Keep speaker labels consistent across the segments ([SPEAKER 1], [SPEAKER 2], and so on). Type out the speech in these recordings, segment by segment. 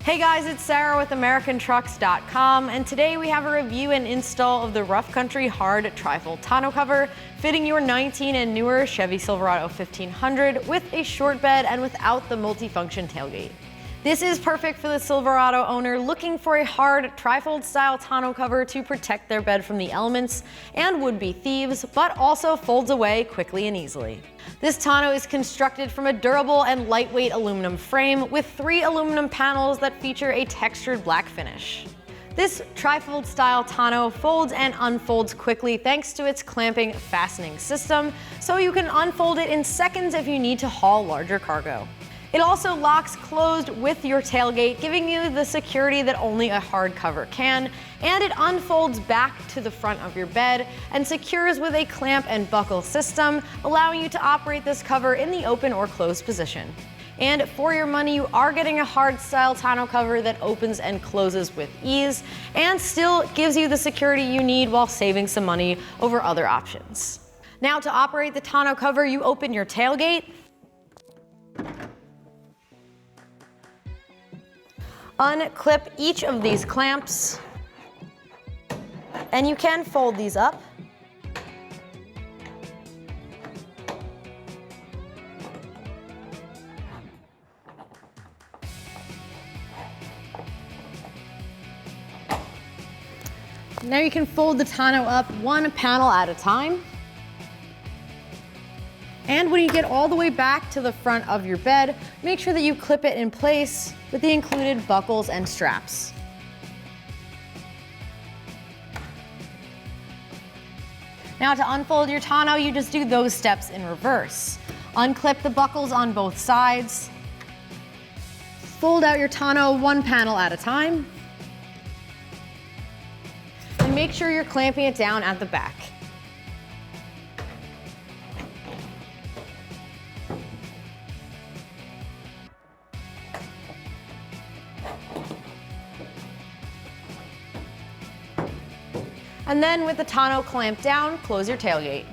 [SPEAKER 1] Hey guys, it's Sarah with AmericanTrucks.com, and today we have a review and install of the Rough Country Hard Trifold tonneau cover fitting your 19 and newer Chevy Silverado 1500 with a short bed and without the multifunction tailgate. This is perfect for the Silverado owner looking for a hard trifold style tonneau cover to protect their bed from the elements and would-be thieves, but also folds away quickly and easily. This tonneau is constructed from a durable and lightweight aluminum frame with 3 aluminum panels that feature a textured black finish. This trifold style tonneau folds and unfolds quickly thanks to its clamping fastening system, so you can unfold it in seconds if you need to haul larger cargo. It also locks closed with your tailgate, giving you the security that only a hard cover can, and it unfolds back to the front of your bed and secures with a clamp and buckle system, allowing you to operate this cover in the open or closed position. And for your money, you are getting a hard style tonneau cover that opens and closes with ease and still gives you the security you need while saving some money over other options. Now, to operate the tonneau cover, you open your tailgate, unclip each of these clamps, and you can fold these up. Now you can fold the tonneau up one panel at a time. And when you get all the way back to the front of your bed, make sure that you clip it in place with the included buckles and straps. Now to unfold your tonneau, you just do those steps in reverse. Unclip the buckles on both sides. Fold out your tonneau one panel at a time. And make sure you're clamping it down at the back. And then with the tonneau clamped down, close your tailgate.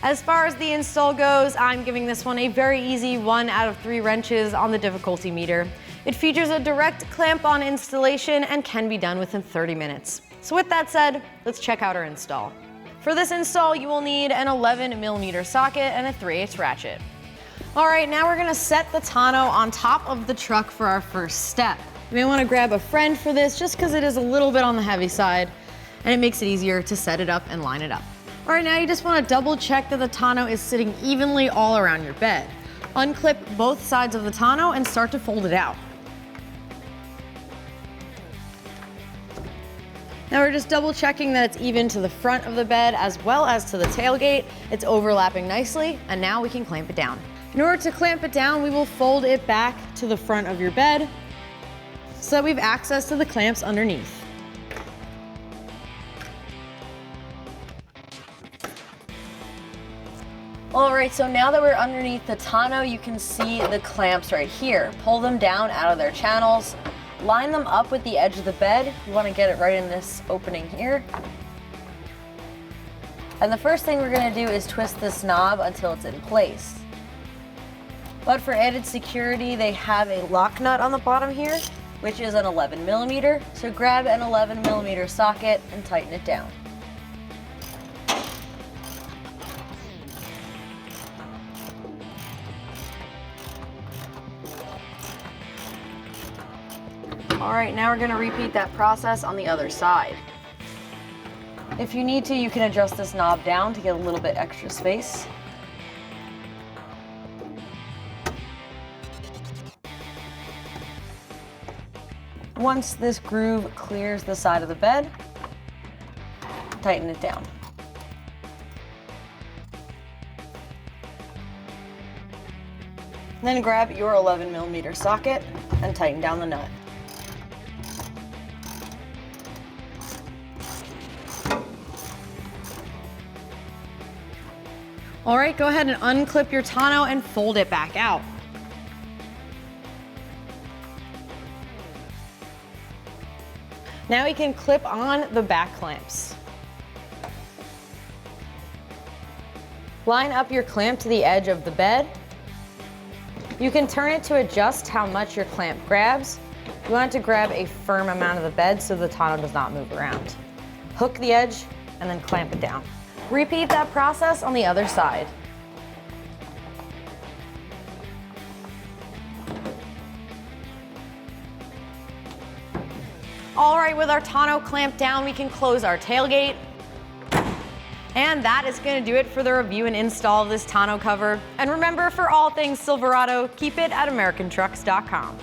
[SPEAKER 1] As far as the install goes, I'm giving this one a very easy 1 out of 3 wrenches on the difficulty meter. It features a direct clamp-on installation and can be done within 30 minutes. So with that said, let's check out our install. For this install, you will need an 11mm socket and a 3/8 ratchet. All right, now we're gonna set the tonneau on top of the truck for our first step. You may want to grab a friend for this just because it is a little bit on the heavy side and it makes it easier to set it up and line it up. All right, now you just want to double check that the tonneau is sitting evenly all around your bed. Unclip both sides of the tonneau and start to fold it out. Now we're just double checking that it's even to the front of the bed as well as to the tailgate. It's overlapping nicely, and now we can clamp it down. In order to clamp it down, we will fold it back to the front of your bed so that we have access to the clamps underneath. All right, so now that we're underneath the tonneau, you can see the clamps right here. Pull them down out of their channels, line them up with the edge of the bed. You want to get it right in this opening here. And the first thing we're going to do is twist this knob until it's in place. But for added security, they have a lock nut on the bottom here, which is an 11mm, so grab an 11mm socket and tighten it down. All right, now we're gonna repeat that process on the other side. If you need to, you can adjust this knob down to get a little bit extra space. Once this groove clears the side of the bed, tighten it down. Then grab your 11mm socket and tighten down the nut. All right, go ahead and unclip your tonneau and fold it back out. Now we can clip on the back clamps. Line up your clamp to the edge of the bed You can turn it to adjust how much your clamp grabs. You want it to grab a firm amount of the bed so the tonneau does not move around. Hook the edge and then clamp it down. Repeat that process on the other side. All right, with our tonneau clamped down, we can close our tailgate. And that is going to do it for the review and install of this tonneau cover. And remember, for all things Silverado, keep it at AmericanTrucks.com.